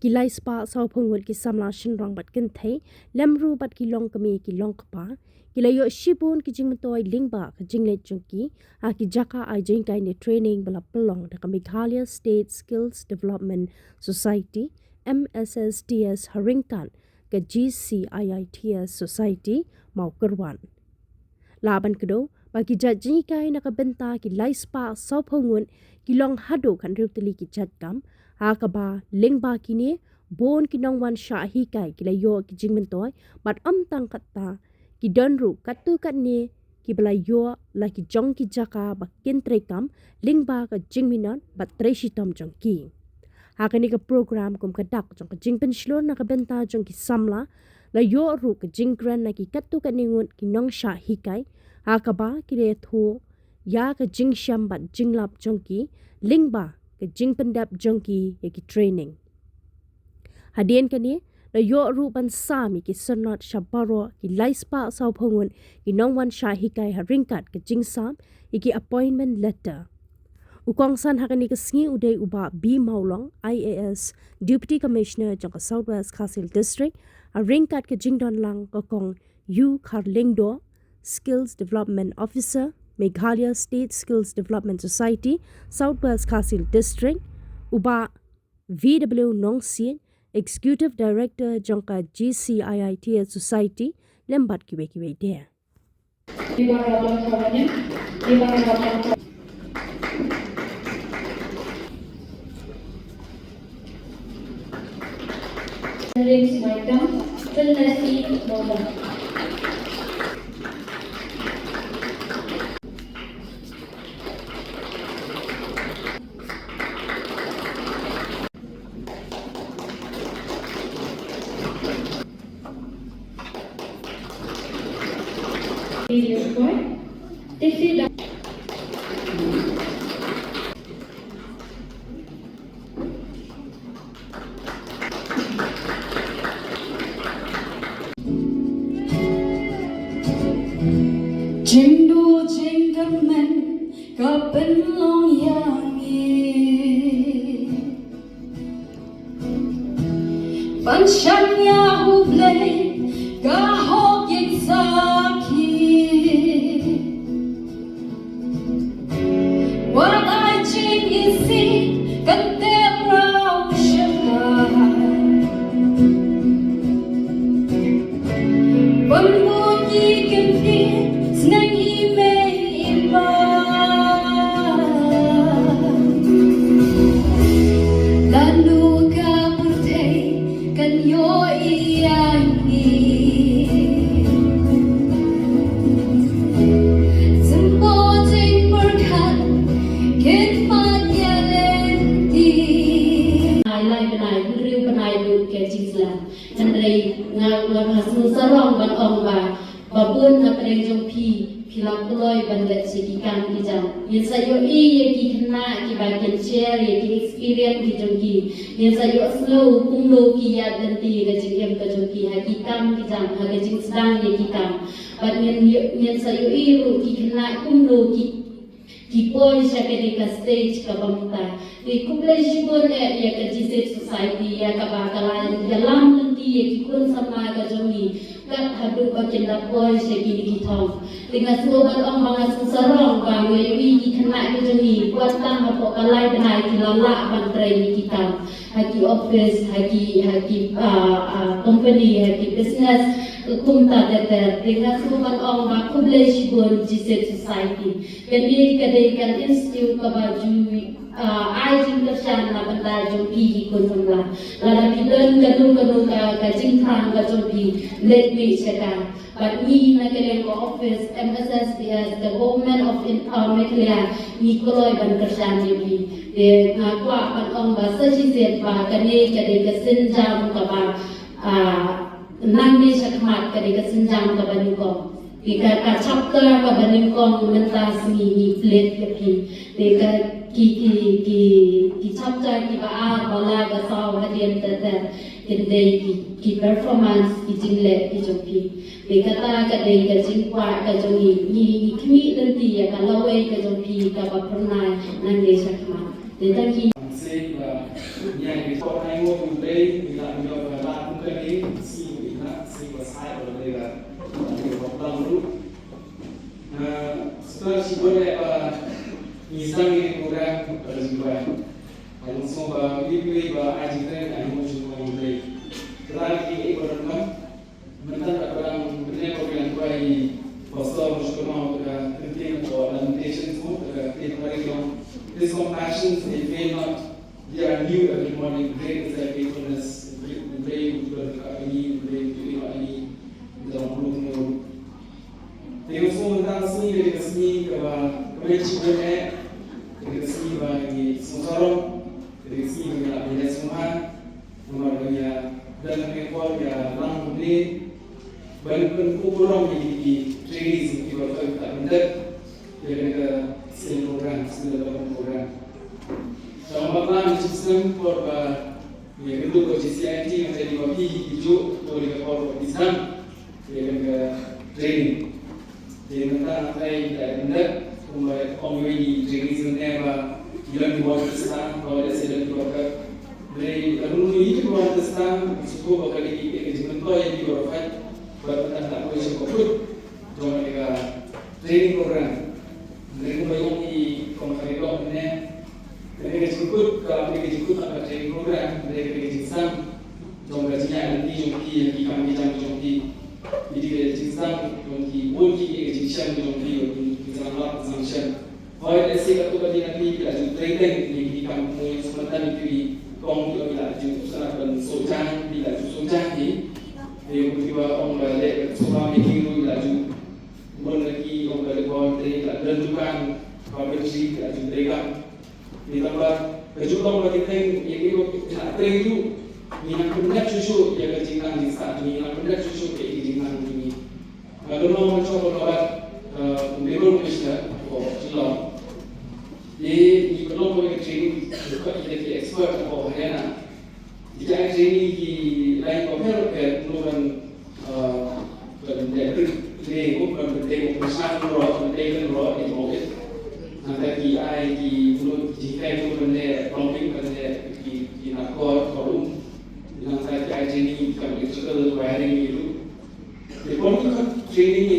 kilai spa sau phungwat ki samla shin rong bat kin thei lemru bat ki long kami ki long kpa kilayo shibun ki jing toy lingba ka jingle chungki a ki jaka ai jing kai ne training bala pelong da Meghalaya State Skills Development Society MSSDS Haringkan ke GCIITS Society mau kerwan laban kedo bagi jaji kai na ka benta ki lai spa sau phungun ki long hado kan rutli ki chat kam akaba lingba kini bon kinong wan shahi kai kilayo ki jingmen toy bat tang katta ki donru katu katne ki belayo la ki jong ki jaka bakin trekam lingba ka jingminan bat treshitom jongki hakani ka program kum ka dak jong ka jingpen shlor na ka benta jong ki samla la yo ru ka jingkran na ki katu katningun ki nong shahi kai akaba ki re tho ya ka jingsham bat jinglap jongki lingba ke jing pendap jongki yaki training hadien kani la yo rupan sami ki sonot shabaro ki laispa sau phongun ki nongwan shahi kai haringkat ke jing sam yaki appointment letter ukong san hakani ke sngi udai uba B Maulong IAS Deputy Commissioner jong Southwest Khasil District haringkat ke jing don lang kokong U Kharlingdo Skills Development Officer Meghalaya State Skills Development Society, Southwest Khasil District, uba VW Nongsin, Executive Director Jongka GCIITS Society, lembat kiwe dia. Jindu jinggaman kapan long yangi Panshan ya hublay kahok yiksaki What I jing isi kantemrao shakai Pembunyi kentir senang email lalu kapurtai kan yo iyangi sembojing berkat khidmat yalenti lai benai riu benai lu ke jingla andrei nga hasu sarong ban ong ba babun na prejong pilak loy bandet sikikan kijam yen sayo ye ki khna ki bagian share ye ki experience ki jongki yen sayo slow kumlo ki ya danti ga jingem ka jongki hakikam kijam ha ga jing sedang ye kikam but yen sayo ru ki khna kumlo ki boy shakade ka stage ka bamta di kupleshibon ya ka jise society ya ka bakalan dalam nanti ye ki kun sama ka jongki kat hadu bakin lapoy shakini ki thong dengan sobat ong mga susarong ba ngayon ki kena ko jeni buat tang apo kalay benai ki lala bantray ni kita haki office haki company haki business kumta dete dengan sobat ong ba kublay shibon jise society kadi kan institute ka baju ai jing ka shan na banda jong pi ko samla la bidon kanu ka jing thang ka jong pi let me cheka but ni na kelen ko office MSSDS the government of Meghalaya ni koloi ban kershan ni de na kwa pan ong ba sa chi set ba kane kade ka sin jam ka ba nang ni shakmat kade ka sin jam ka ba ni ko ka chapter ka ba ni ko mentas ni plate ki de ka ki chapter ki ba bala ga saw hadian ta kendai ki performance ki jingle ki joki de kata ka de ka jingwa ka jongi ni kmi nanti ya ka lawe ka joki ka ba pernai nang de sakma de ta ki say yang di kota yang mau mulai bila bila lakukan ini si ina si pasai orang dia di kota baru. Setelah si boleh misal ini program berjumpa, kalau semua bibi ajikan yang mau semua mulai. Terakhir ini berapa? Mentang orang benar program kuai pasal muskil mau terkait atau limitations mau terkait dengan this compassion they may not they are new every morning great is their faithfulness brave any dalam mulut dia semua tentang seni dari seni kami ciptakan dari seni bagi seseorang dari seni bagi ada semua nomor dia dan mengekor dia lang ni banyak kurang di training di bawah tak benar dia skill program. Dalam program sistem korban yang itu CCIT menjadi bagi hijau oleh korban Islam dengan training. Dia minta saya tidak benar kembali training sebenarnya bilang di bawah Islam kalau ada sedang di bawah dari alumni itu bawah Islam cukup bakal di mentor yang di bawah bertanda tak boleh cukup jangan juga training program. Mereka banyak di komunitas ini. Mereka cukup kalau mereka cukup akan training program. Mereka jinsam, jom gajinya nanti jomki yang kami jam jomki. Jadi mereka jinsam jomki, bolki mereka jinsam jomki, kita nak jinsam. Kalau ada sesuatu bagi nanti kita jom training di kami sementara itu kong kita jom sana dan sojang kita jom sojang ni. Dia tiba orang balik semua meeting tu kita jom. Bukan lagi orang dari bawah mereka tentukan kompetensi dan mereka ditambah kejutan bagi kita yang itu nak itu minat benar susu yang kejinan di saat ini minat benar susu kejinan ini. Kalau mau mencoba lewat pembelian misalnya cilok, di belum boleh training juga jadi expert atau hanya jika training di lain compare dengan Jadi, bukan bertemu bersama roh, bertemu roh di mobil. Nanti ai di mulut jika itu benda romping benda di nakor forum. Nanti ai training kan itu wiring itu. Di pon kan training